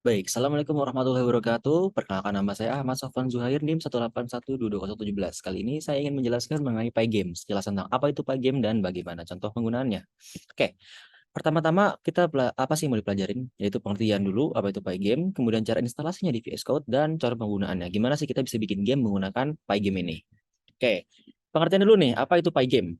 Baik, Assalamualaikum warahmatullahi wabarakatuh. Perkenalkan nama saya Ahmad Sofwan Zuhair, NIM 181220117. Kali ini saya ingin menjelaskan mengenai PyGame, sekilas tentang apa itu PyGame dan bagaimana contoh penggunaannya. Oke, pertama-tama kita apa sih yang mau dipelajarin? Yaitu pengertian dulu apa itu PyGame, kemudian cara instalasinya di VS Code, dan cara penggunaannya. Gimana sih kita bisa bikin game menggunakan PyGame ini? Oke, pengertian dulu nih, apa itu PyGame?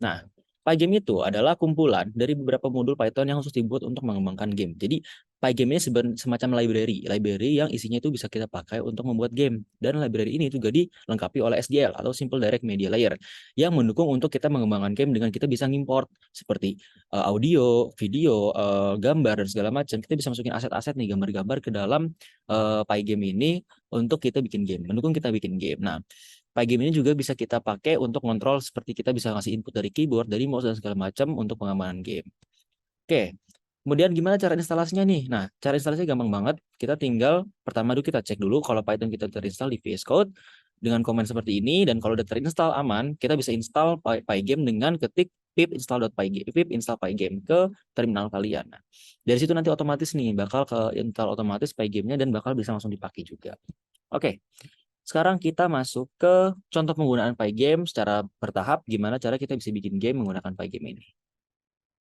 Nah, PyGame itu adalah kumpulan dari beberapa modul Python yang khusus dibuat untuk mengembangkan game. Jadi, PyGame ini semacam library yang isinya itu bisa kita pakai untuk membuat game. Dan library ini juga dilengkapi oleh SDL atau Simple Direct Media Layer yang mendukung untuk kita mengembangkan game dengan kita bisa ngimport seperti audio, video, gambar dan segala macam. Kita bisa masukin aset-aset nih gambar-gambar ke dalam PyGame ini untuk kita bikin game, mendukung kita bikin game. Nah, PyGame ini juga bisa kita pakai untuk kontrol seperti kita bisa ngasih input dari keyboard, dari mouse dan segala macam untuk pengamanan game. Oke, kemudian gimana cara instalasinya nih? Nah, cara instalasinya gampang banget. Kita tinggal pertama dulu kita cek dulu kalau Python kita terinstall di VS Code dengan komen seperti ini, dan kalau udah terinstall aman, kita bisa install PyGame dengan ketik pip install pygame ke terminal kalian. Nah, dari situ nanti otomatis nih bakal ke install otomatis PyGame-nya dan bakal bisa langsung dipakai juga. Oke. Sekarang kita masuk ke contoh penggunaan PyGame secara bertahap, gimana cara kita bisa bikin game menggunakan PyGame ini.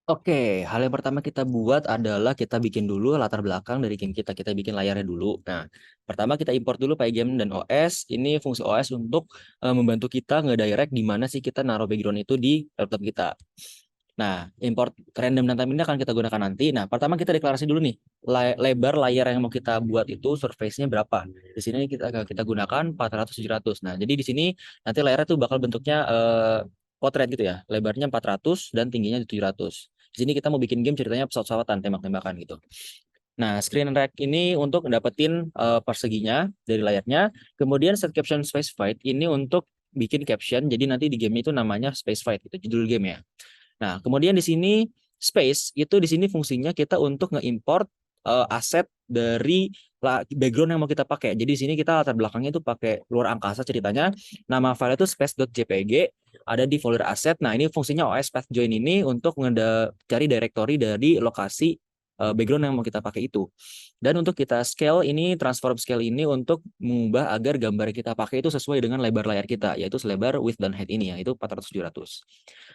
Oke, hal yang pertama kita buat adalah kita bikin dulu latar belakang dari game kita. Kita bikin layarnya dulu. Nah, pertama kita import dulu PyGame dan OS. Ini fungsi OS untuk membantu kita ngedirect di mana sih kita naruh background itu di laptop kita. Nah, import random dan time ini akan kita gunakan nanti. Nah, pertama kita deklarasi dulu nih, lebar layar yang mau kita buat itu surface-nya berapa. Di sini kita gunakan 400 700. Nah, jadi di sini nanti layarnya tuh bakal bentuknya potret gitu ya. Lebarnya 400 dan tingginya 700. Di sini kita mau bikin game ceritanya pesawat-pesawatan, tembak-tembakan gitu. Nah, screen rec ini untuk dapetin perseginya dari layarnya. Kemudian set caption specified ini untuk bikin caption. Jadi nanti di game itu namanya specified, itu judul game ya. Nah, kemudian di sini space itu di sini fungsinya kita untuk nge-import aset dari background yang mau kita pakai. Jadi di sini kita latar belakangnya itu pakai luar angkasa ceritanya. Nama file itu space.jpg ada di folder aset. Nah, ini fungsinya OS path join ini untuk cari directory dari lokasi background yang mau kita pakai itu. Dan untuk kita scale ini, transform scale ini untuk mengubah agar gambar yang kita pakai itu sesuai dengan lebar layar kita, yaitu selebar width dan height ini, yaitu 400-700.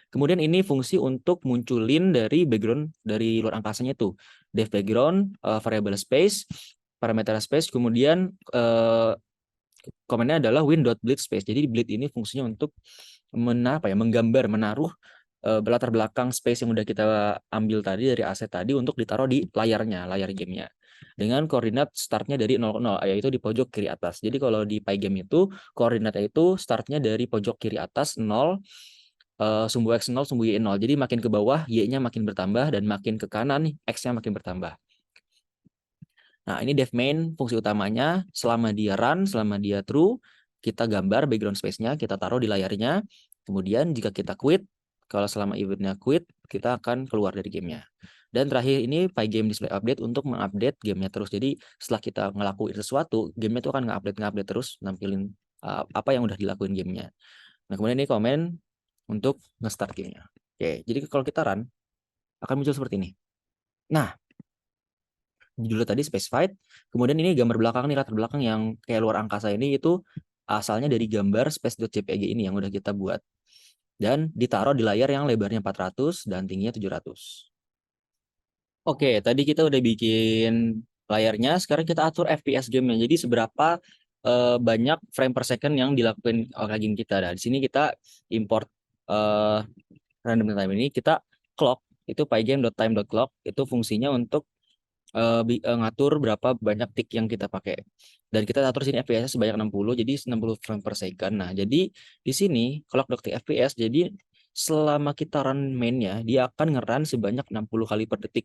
Kemudian ini fungsi untuk munculin dari background dari luar angkasanya itu. Def background, variable space, parameter space, kemudian komennya adalah win.bleed space. Jadi bleed ini fungsinya untuk menggambar, menaruh latar belakang space yang udah kita ambil tadi dari aset tadi untuk ditaruh di layarnya, layar gamenya. Dengan koordinat startnya dari 0, yaitu di pojok kiri atas. Jadi kalau di PyGame itu, koordinatnya itu startnya dari pojok kiri atas 0, sumbu X 0, sumbu Y 0. Jadi makin ke bawah, Y-nya makin bertambah, dan makin ke kanan, X-nya makin bertambah. Nah, ini def main fungsi utamanya, selama dia run, selama dia true, kita gambar background space-nya, kita taruh di layarnya. Kemudian jika kita quit, kalau selama eventnya quit, kita akan keluar dari gamenya. Dan terakhir ini PyGame display update untuk mengupdate gamenya terus. Jadi setelah kita ngelakuin sesuatu, gamenya itu akan nge-update terus, nampilin apa yang udah dilakuin gamenya. Nah, kemudian ini komen untuk nge-start gamenya. Oke, jadi kalau kita run, akan muncul seperti ini. Nah, judulnya tadi specified, kemudian ini gambar belakang nih, latar belakang yang kayak luar angkasa ini itu asalnya dari gambar space.jpg ini yang udah kita buat. Dan ditaruh di layar yang lebarnya 400 dan tingginya 700. Oke, tadi kita udah bikin layarnya, sekarang kita atur FPS game-nya. Jadi seberapa banyak frame per second yang dilakukan oleh game kita. Nah, di sini kita import uh, random time ini, kita clock, itu pygame.time.clock, itu fungsinya untuk ngatur berapa banyak tick yang kita pakai. Dan kita atur sini FPS sebanyak 60, jadi 60 frame per second. Nah, jadi di sini clock.tick FPS, jadi selama kita run mainnya, dia akan nge-run sebanyak 60 kali per detik.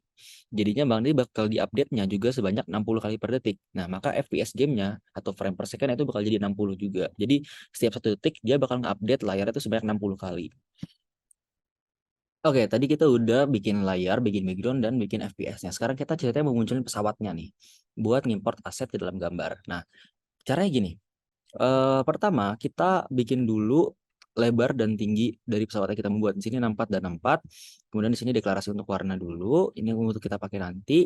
Jadinya Bang nanti bakal di-update-nya juga sebanyak 60 kali per detik. Nah, maka FPS gamenya atau frame per second itu bakal jadi 60 juga. Jadi setiap satu detik dia bakal nge-update layarnya itu sebanyak 60 kali. Oke, tadi kita udah bikin layar, bikin background, dan bikin FPS-nya. Sekarang kita ceritanya mau munculin pesawatnya nih, buat ngimport aset ke dalam gambar. Nah, caranya gini. Pertama, kita bikin dulu lebar dan tinggi dari pesawat yang kita membuat. Di sini 64 dan 64. Kemudian di sini deklarasi untuk warna dulu. Ini untuk kita pakai nanti.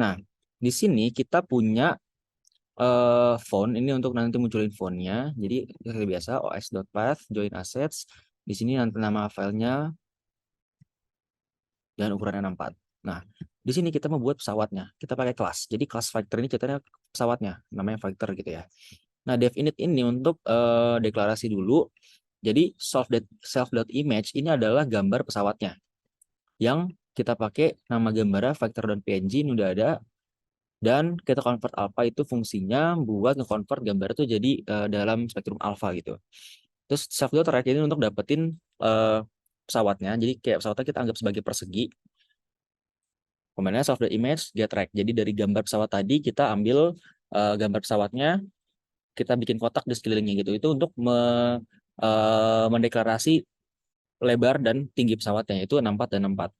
Nah, di sini kita punya font ini untuk nanti munculin fontnya. Jadi seperti biasa os.path join assets. Di sini nanti nama filenya dan ukurannya 64. Nah, di sini kita membuat pesawatnya. Kita pakai kelas. Jadi kelas fighter ini ceritanya pesawatnya, namanya fighter gitu ya. Nah, dev init ini untuk deklarasi dulu. Jadi self.image ini adalah gambar pesawatnya. Yang kita pakai nama gambarnya fighter.png ini udah ada. Dan kita convert alpha itu fungsinya buat nge-convert gambar itu jadi dalam spektrum alpha gitu. Terus self.track ini untuk dapetin pesawatnya. Jadi kayak pesawatnya kita anggap sebagai persegi. Komennya self.image get track. Jadi dari gambar pesawat tadi kita ambil gambar pesawatnya, kita bikin kotak di sekelilingnya gitu. Itu untuk mendeklarasi lebar dan tinggi pesawatnya, itu 64 dan 64.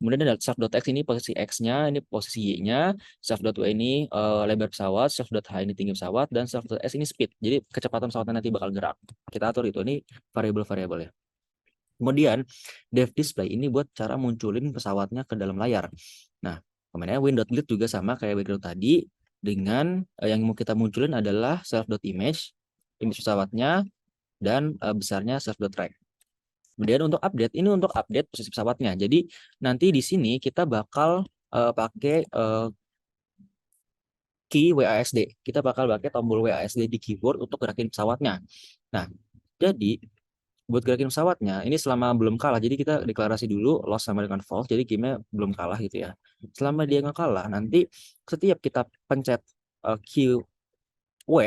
Kemudian ada self.x ini posisi x-nya, ini posisi y-nya, self.y ini lebar pesawat, self.h ini tinggi pesawat, dan self.s ini speed. Jadi kecepatan pesawatnya nanti bakal gerak. Kita atur itu, ini variabel-variabel ya. Kemudian dev display ini buat cara munculin pesawatnya ke dalam layar. Nah, komennya win.grid juga sama kayak background tadi, dengan yang mau kita munculin adalah self.image, image pesawatnya, dan besarnya self.track. Kemudian untuk update, ini untuk update posisi pesawatnya. Jadi nanti di sini kita bakal pakai key WASD. Kita bakal pakai tombol WASD di keyboard untuk gerakin pesawatnya. Nah, jadi buat gerakin pesawatnya, ini selama belum kalah. Jadi kita deklarasi dulu loss sama dengan false. Jadi gamenya belum kalah gitu ya. Selama dia nggak kalah, nanti setiap kita pencet key W,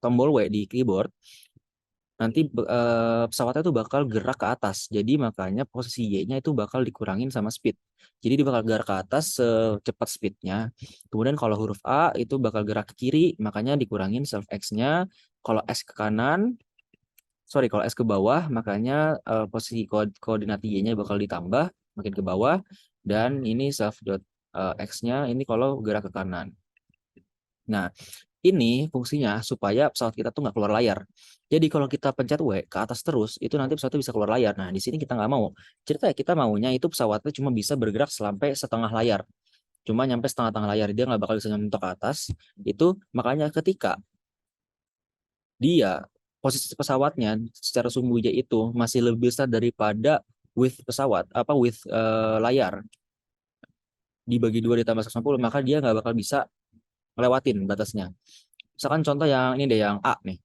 tombol W di keyboard, nanti pesawatnya tuh bakal gerak ke atas. Jadi makanya posisi Y-nya itu bakal dikurangin sama speed. Jadi dia bakal gerak ke atas secepat speednya. Kemudian kalau huruf A itu bakal gerak ke kiri, makanya dikurangin self X-nya. Kalau S ke kanan, kalau S ke bawah, makanya posisi koordinat Y-nya bakal ditambah makin ke bawah. Dan ini self X-nya ini kalau gerak ke kanan. Nah, ini fungsinya supaya pesawat kita tuh nggak keluar layar. Jadi kalau kita pencet W ke atas terus, itu nanti pesawatnya bisa keluar layar. Nah, di sini kita nggak mau. Cerita kita maunya itu pesawatnya cuma bisa bergerak sampai setengah layar. Cuma nyampe setengah-tengah layar, dia nggak bakal bisa nyampe ke atas. Itu makanya ketika dia posisi pesawatnya secara sumbunya itu masih lebih besar daripada width pesawat, width layar dibagi 2 ditambah 150, maka dia nggak bakal bisa ngelewatin batasnya. Misalkan contoh yang ini deh, yang A nih.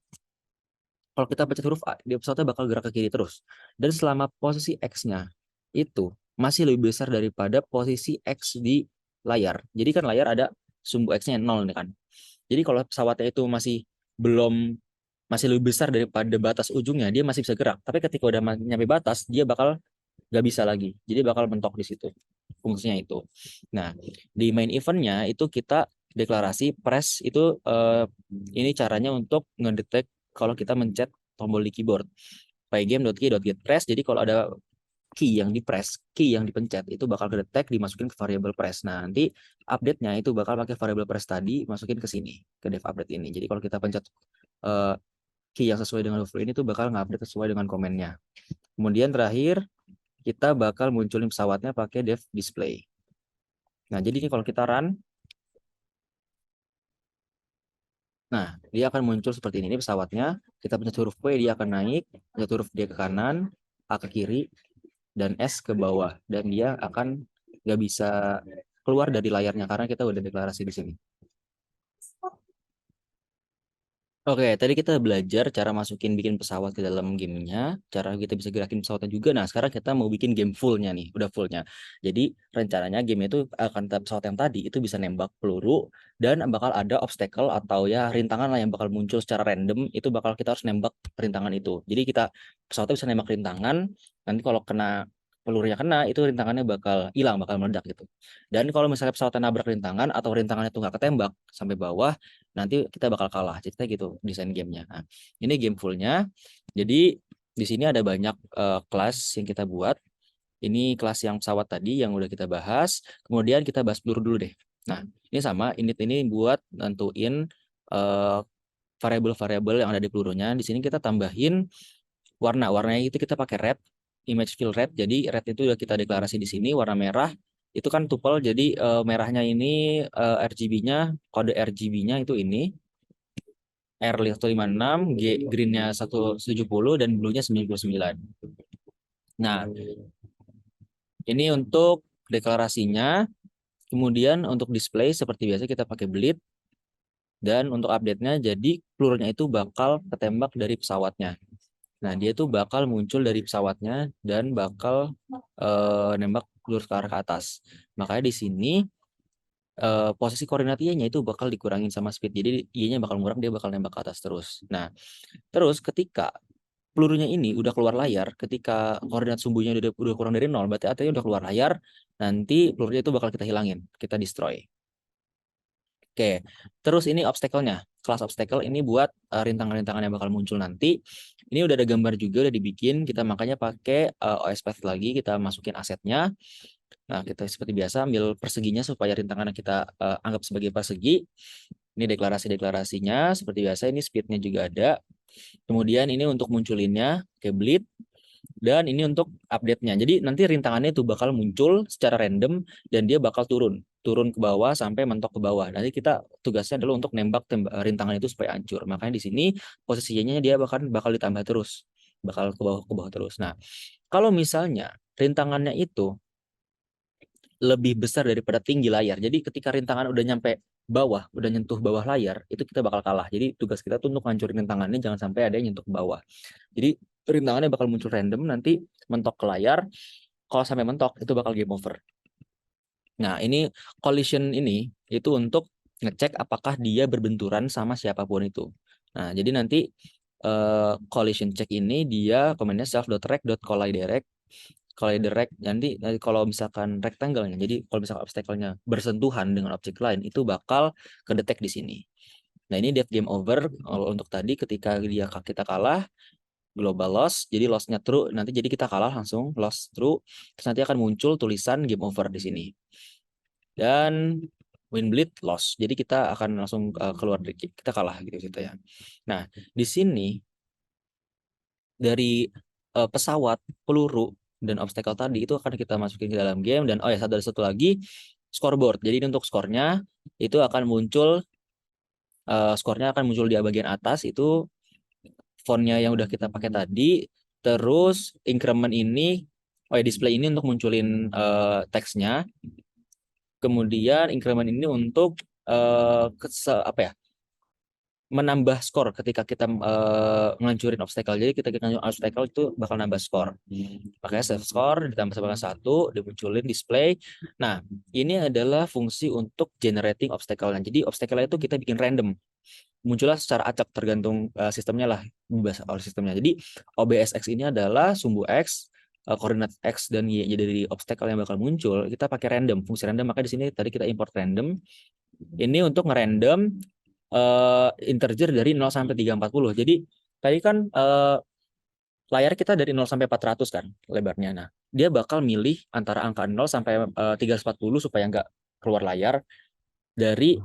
Kalau kita pencet huruf A, dia pesawatnya bakal gerak ke kiri terus. Dan selama posisi X-nya itu masih lebih besar daripada posisi X di layar. Jadi kan layar ada sumbu X-nya 0 nih kan. Jadi kalau pesawatnya itu masih lebih besar daripada batas ujungnya, dia masih bisa gerak. Tapi ketika udah nyampe batas, dia bakal nggak bisa lagi. Jadi bakal mentok di situ. Fungsinya itu. Nah, di main eventnya itu kita deklarasi press itu ini caranya untuk ngedetek kalau kita mencet tombol di keyboard. pygame.key.getPress. Jadi kalau ada key yang dipencet itu bakal kedetek dimasukin ke variable press. Nah, nanti update-nya itu bakal pakai variable press tadi masukin ke sini, ke dev update ini. Jadi kalau kita pencet key yang sesuai dengan huruf ini tuh bakal nge-update sesuai dengan komennya. Kemudian terakhir kita bakal munculin pesawatnya pakai dev display. Nah, jadi ini kalau kita run, nah, dia akan muncul seperti ini pesawatnya. Kita pencet huruf P, dia akan naik. Pencet huruf D ke kanan, A ke kiri, dan S ke bawah. Dan dia akan nggak bisa keluar dari layarnya karena kita udah deklarasi di sini. Oke, tadi kita belajar cara bikin pesawat ke dalam gamenya, cara kita bisa gerakin pesawatnya juga. Nah, sekarang kita mau bikin game fullnya nih, udah fullnya. Jadi rencananya game itu akan pesawat yang tadi itu bisa nembak peluru dan bakal ada obstacle atau ya rintangan lah yang bakal muncul secara random. Itu bakal kita harus nembak rintangan itu. Jadi pesawatnya bisa nembak rintangan. Nanti kalau pelurunya kena, itu rintangannya bakal hilang, bakal meledak gitu. Dan kalau misalnya pesawatnya nabrak rintangan atau rintangannya itu nggak ketembak sampai bawah, nanti kita bakal kalah. Cerita gitu desain gamenya. Nah, ini game fullnya. Jadi di sini ada banyak kelas yang kita buat. Ini kelas yang pesawat tadi yang udah kita bahas. Kemudian kita bahas peluru dulu deh. Nah, ini sama init ini buat nentuin variabel-variabel yang ada di pelurunya. Di sini kita tambahin warnanya itu kita pakai red, image fill red. Jadi red itu udah kita deklarasi di sini, warna merah Itu kan tuple, jadi merahnya ini RGB-nya, kode RGB-nya itu ini. R 156, green-nya 170, dan blue-nya 99. Nah, ini untuk deklarasinya. Kemudian untuk display seperti biasa kita pakai bleed. Dan untuk update-nya, jadi pelurunya itu bakal ketembak dari pesawatnya. Nah, dia tuh bakal muncul dari pesawatnya dan bakal nembak peluru ke arah ke atas. Makanya di sini posisi koordinat Y-nya itu bakal dikurangin sama speed. Jadi Y-nya bakal ngurang, dia bakal nembak ke atas terus. Nah, terus ketika pelurunya ini udah keluar layar, ketika koordinat sumbunya udah kurang dari 0, berarti artinya udah keluar layar, nanti pelurunya itu bakal kita hilangin, kita destroy. Oke, terus ini obstacle-nya. Kelas obstacle ini buat rintangan-rintangan yang bakal muncul nanti. Ini udah ada gambar juga, udah dibikin. Kita makanya pakai OS Path lagi, kita masukin asetnya. Nah, kita seperti biasa ambil perseginya supaya rintangannya kita anggap sebagai persegi. Ini deklarasi-deklarasinya, seperti biasa. Ini speed-nya juga ada. Kemudian ini untuk munculinnya, kayak bleed. Dan ini untuk update-nya. Jadi nanti rintangannya itu bakal muncul secara random dan dia bakal turun ke bawah sampai mentok ke bawah. Nanti kita tugasnya adalah untuk nembak rintangan itu supaya hancur. Makanya di sini posisinya dia bakal ditambah terus, bakal ke bawah terus. Nah, kalau misalnya rintangannya itu lebih besar daripada tinggi layar. Jadi ketika rintangan udah nyampe bawah, udah nyentuh bawah layar, itu kita bakal kalah. Jadi tugas kita tuh untuk hancurin rintangannya, jangan sampai ada yang nyentuh ke bawah. Jadi rintangannya bakal muncul random, nanti mentok ke layar. Kalau sampai mentok, itu bakal game over. Nah, ini collision ini itu untuk ngecek apakah dia berbenturan sama siapapun itu. Nah, jadi nanti collision check ini dia komennya self.rect.collidirect. Collidirect nanti kalau misalkan rectangle-nya, jadi kalau misalkan obstacle-nya bersentuhan dengan objek lain, itu bakal kedetek di sini. Nah, ini dia game over. Untuk tadi ketika kita kalah, global loss, jadi loss-nya true, nanti jadi kita kalah langsung loss true, terus nanti akan muncul tulisan game over di sini. Dan win bleed loss, jadi kita akan langsung keluar dari kita kalah gitu ya. Nah, di sini dari pesawat, peluru, dan obstacle tadi itu akan kita masukin ke dalam game. Dan oh ya, ada satu lagi scoreboard. Jadi untuk skornya itu akan muncul di bagian atas, itu fontnya yang udah kita pakai tadi. Terus increment ini, oh ya, display ini untuk munculin teksnya. Kemudian increment ini untuk apa ya, menambah skor ketika kita ngancurin obstacle. Jadi kita ngancurin obstacle itu bakal nambah skor. Makanya save score ditambah sama 1, dimunculin display. Nah, ini adalah fungsi untuk generating obstacle. Jadi obstacle itu kita bikin random. Muncullah secara acak tergantung sistemnya lah, bebas oleh sistemnya. Jadi OBSX ini adalah sumbu X, koordinat X dan Y dari obstacle yang bakal muncul. Kita pakai random, fungsi random. Maka di sini tadi kita import random. Ini untuk ngerandom integer dari 0 sampai 340. Jadi tadi kan layar kita dari 0 sampai 400 kan lebarnya. Nah, dia bakal milih antara angka 0 sampai 340 supaya nggak keluar layar dari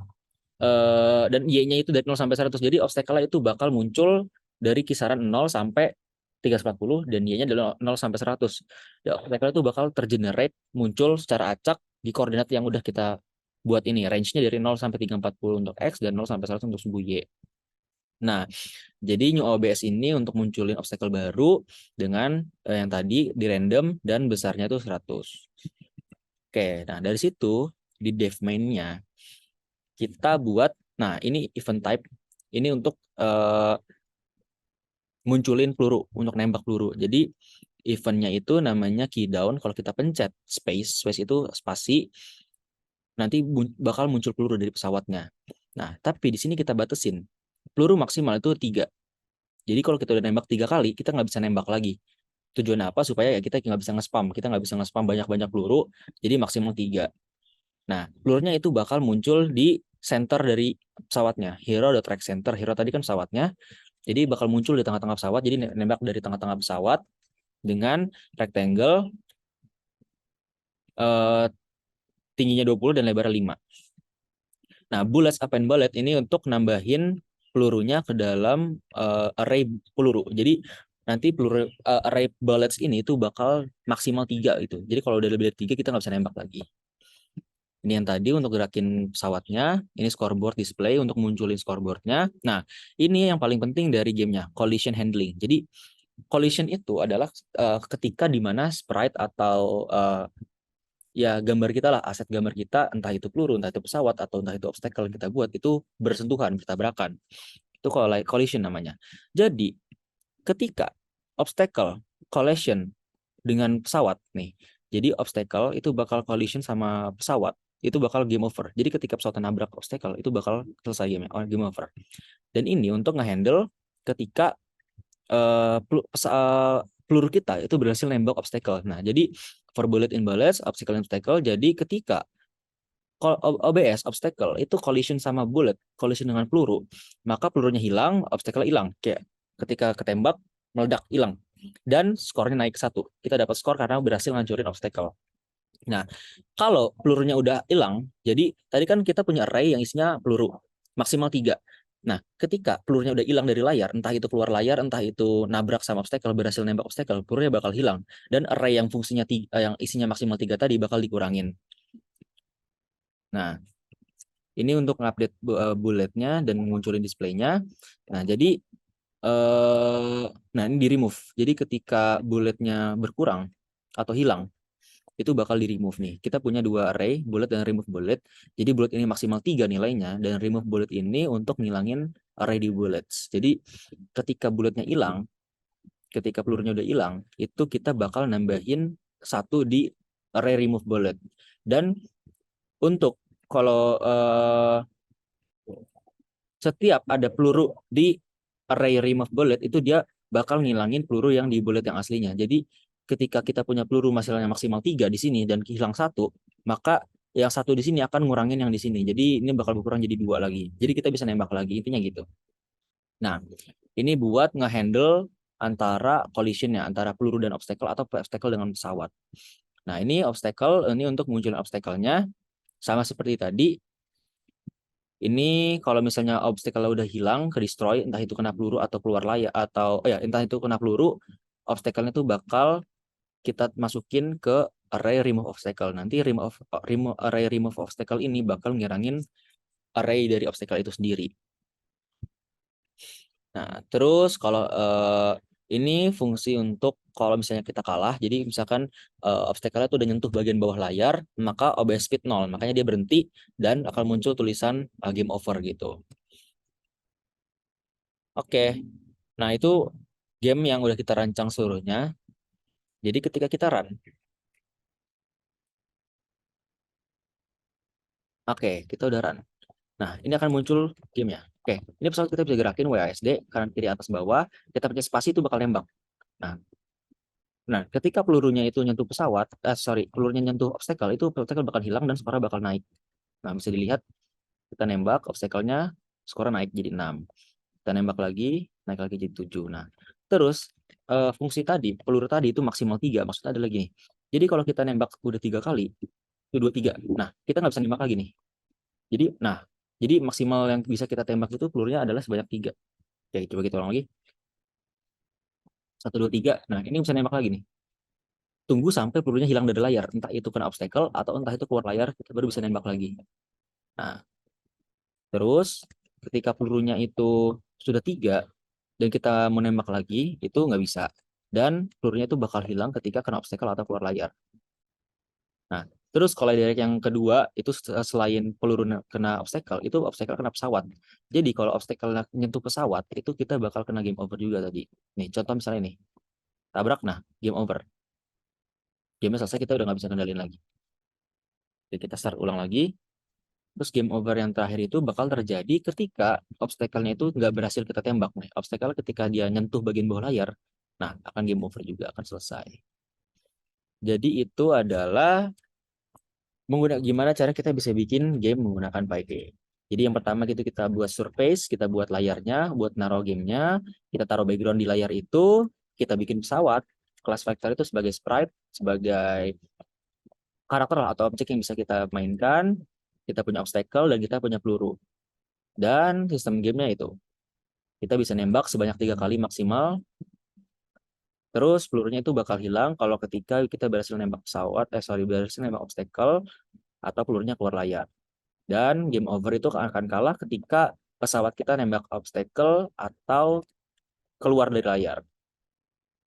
dan Y-nya itu dari 0 sampai 100. Jadi obstacle itu bakal muncul dari kisaran 0 sampai 340 dan Y-nya dari 0 sampai 100. Ya, obstacle itu bakal tergenerate muncul secara acak di koordinat yang udah kita buat ini. Range-nya dari 0 sampai 340 untuk X dan 0 sampai 100 untuk sumbu Y. Nah, jadi new OBS ini untuk munculin obstacle baru dengan yang tadi di random dan besarnya itu 100. Oke, nah dari situ di dev main-nya kita buat, nah ini event type, ini untuk munculin peluru, untuk nembak peluru. Jadi eventnya itu namanya key down. Kalau kita pencet space itu spasi, nanti bakal muncul peluru dari pesawatnya. Nah, tapi di sini kita batasin. Peluru maksimal itu 3. Jadi kalau kita udah nembak 3 kali, kita nggak bisa nembak lagi. Tujuannya apa? Supaya ya kita nggak bisa nge-spam. Kita nggak bisa nge-spam banyak-banyak peluru, jadi maksimal 3. Nah, pelurunya itu bakal muncul di center dari pesawatnya. Hero.track center. Hero tadi kan pesawatnya. Jadi bakal muncul di tengah-tengah pesawat. Jadi nembak dari tengah-tengah pesawat dengan rectangle tingginya 20 dan lebarnya 5. Nah, bullets up and bullet ini untuk nambahin pelurunya ke dalam array peluru. Jadi nanti peluru array bullets ini itu bakal maksimal 3 gitu. Jadi kalau udah lebih dari 3 kita nggak bisa nembak lagi. Ini yang tadi untuk gerakin pesawatnya, ini scoreboard display untuk munculin scoreboardnya. Nah, ini yang paling penting dari gamenya, collision handling. Jadi, collision itu adalah ketika di mana sprite atau ya gambar kita lah, aset gambar kita, entah itu peluru, entah itu pesawat, atau entah itu obstacle yang kita buat, itu bersentuhan, bertabrakan. Itu collision namanya. Jadi, ketika obstacle collision dengan pesawat nih, jadi obstacle itu bakal collision sama pesawat, itu bakal game over. Jadi ketika pesawat nabrak obstacle, itu bakal selesai game over. Dan ini untuk ngehandle ketika peluru kita itu berhasil nembak obstacle. Nah, jadi for bullet in bullets, obstacle in obstacle. Jadi ketika OBS obstacle itu collision sama bullet, collision dengan peluru, maka pelurunya hilang, obstacle hilang. Kayak ketika ketembak meledak hilang. Dan skornya naik 1. Kita dapat skor karena berhasil ngancurin obstacle. Nah, kalau pelurunya udah hilang, jadi tadi kan kita punya array yang isinya peluru maksimal 3. Nah, ketika pelurunya udah hilang dari layar, entah itu keluar layar, entah itu nabrak sama obstacle, berhasil nembak obstacle, pelurunya bakal hilang. Dan array yang fungsinya yang isinya maksimal 3 tadi bakal dikurangin. Nah, ini untuk ngupdate bulletnya dan munculin displaynya. Nah, jadi nah ini di remove. Jadi ketika bulletnya berkurang atau hilang, itu bakal di remove nih. Kita punya 2 array, bullet dan remove bullet. Jadi bullet ini maksimal 3 nilainya, dan remove bullet ini untuk ngilangin array di bullets. Jadi ketika bulletnya hilang, ketika pelurunya udah hilang, itu kita bakal nambahin 1 di array remove bullet. Dan untuk kalau setiap ada peluru di array remove bullet, itu dia bakal ngilangin peluru yang di bullet yang aslinya. Jadi ketika kita punya peluru maksimal 3 di sini dan hilang 1, maka yang 1 di sini akan ngurangin yang di sini. Jadi ini bakal berkurang jadi 2 lagi. Jadi kita bisa nembak lagi, intinya gitu. Nah, ini buat ngehandle antara collision-nya, antara peluru dan obstacle atau obstacle dengan pesawat. Nah, ini obstacle, ini untuk munculin obstacle-nya. Sama seperti tadi, ini kalau misalnya obstacle udah hilang, ke destroy, entah itu kena peluru atau keluar layar, atau ya entah itu kena peluru, obstacle-nya tuh bakal kita masukin ke array remove obstacle. Nanti array remove obstacle ini bakal ngirangin array dari obstacle itu sendiri. Nah, terus kalau ini fungsi untuk kalau misalnya kita kalah, jadi misalkan obstacle-nya tuh udah nyentuh bagian bawah layar, maka OBS speed 0, makanya dia berhenti dan akan muncul tulisan game over gitu. Oke, nah itu game yang udah kita rancang seluruhnya. Jadi ketika kita run, oke, kita udah run. Nah, ini akan muncul gamenya. Oke, ini pesawat kita bisa gerakin WASD, kanan kiri atas bawah, kita pakai spasi itu bakal nembak. Nah, ketika pelurunya itu nyentuh pesawat, pelurunya nyentuh obstacle, itu obstacle bakal hilang dan skornya bakal naik. Nah, bisa dilihat, kita nembak, obstacle-nya, skornya naik jadi 6. Kita nembak lagi, naik lagi jadi 7. Nah, terus fungsi tadi, peluru tadi itu maksimal 3, maksudnya ada lagi nih. Jadi kalau kita nembak udah 3 kali, itu 2-3. Nah, kita nggak bisa nembak lagi nih. Jadi maksimal yang bisa kita tembak itu pelurunya adalah sebanyak 3. Oke, coba kita ulang lagi. 1, 2, 3. Nah, ini bisa nembak lagi nih. Tunggu sampai pelurunya hilang dari layar. Entah itu kena obstacle atau entah itu keluar layar, kita baru bisa nembak lagi. Nah, terus ketika pelurunya itu sudah 3 dan kita mau nembak lagi, itu nggak bisa. Dan pelurunya itu bakal hilang ketika kena obstacle atau keluar layar. Nah, terus kalau direct yang kedua, itu selain peluru kena obstacle, itu obstacle kena pesawat. Jadi kalau obstacle nyentuh pesawat, itu kita bakal kena game over juga tadi. Nih, contoh misalnya nih, tabrak, nah, game over. Game selesai, kita udah nggak bisa kendalin lagi. Jadi kita start ulang lagi. Terus game over yang terakhir itu bakal terjadi ketika obstacle-nya itu nggak berhasil kita tembak nih. Obstacle ketika dia nyentuh bagian bawah layar, nah akan game over juga, akan selesai. Jadi itu adalah gimana cara kita bisa bikin game menggunakan Pygame. Jadi yang pertama gitu kita buat surface, kita buat layarnya, buat naruh gamenya, kita taruh background di layar itu, kita bikin pesawat, class vector itu sebagai sprite, sebagai karakter atau objek yang bisa kita mainkan, kita punya obstacle dan kita punya peluru. Dan sistem gamenya itu, kita bisa nembak sebanyak 3 kali maksimal, terus pelurunya itu bakal hilang kalau ketika kita berhasil nembak pesawat, berhasil nembak obstacle, atau pelurunya keluar layar. Dan game over itu akan kalah ketika pesawat kita nembak obstacle atau keluar dari layar.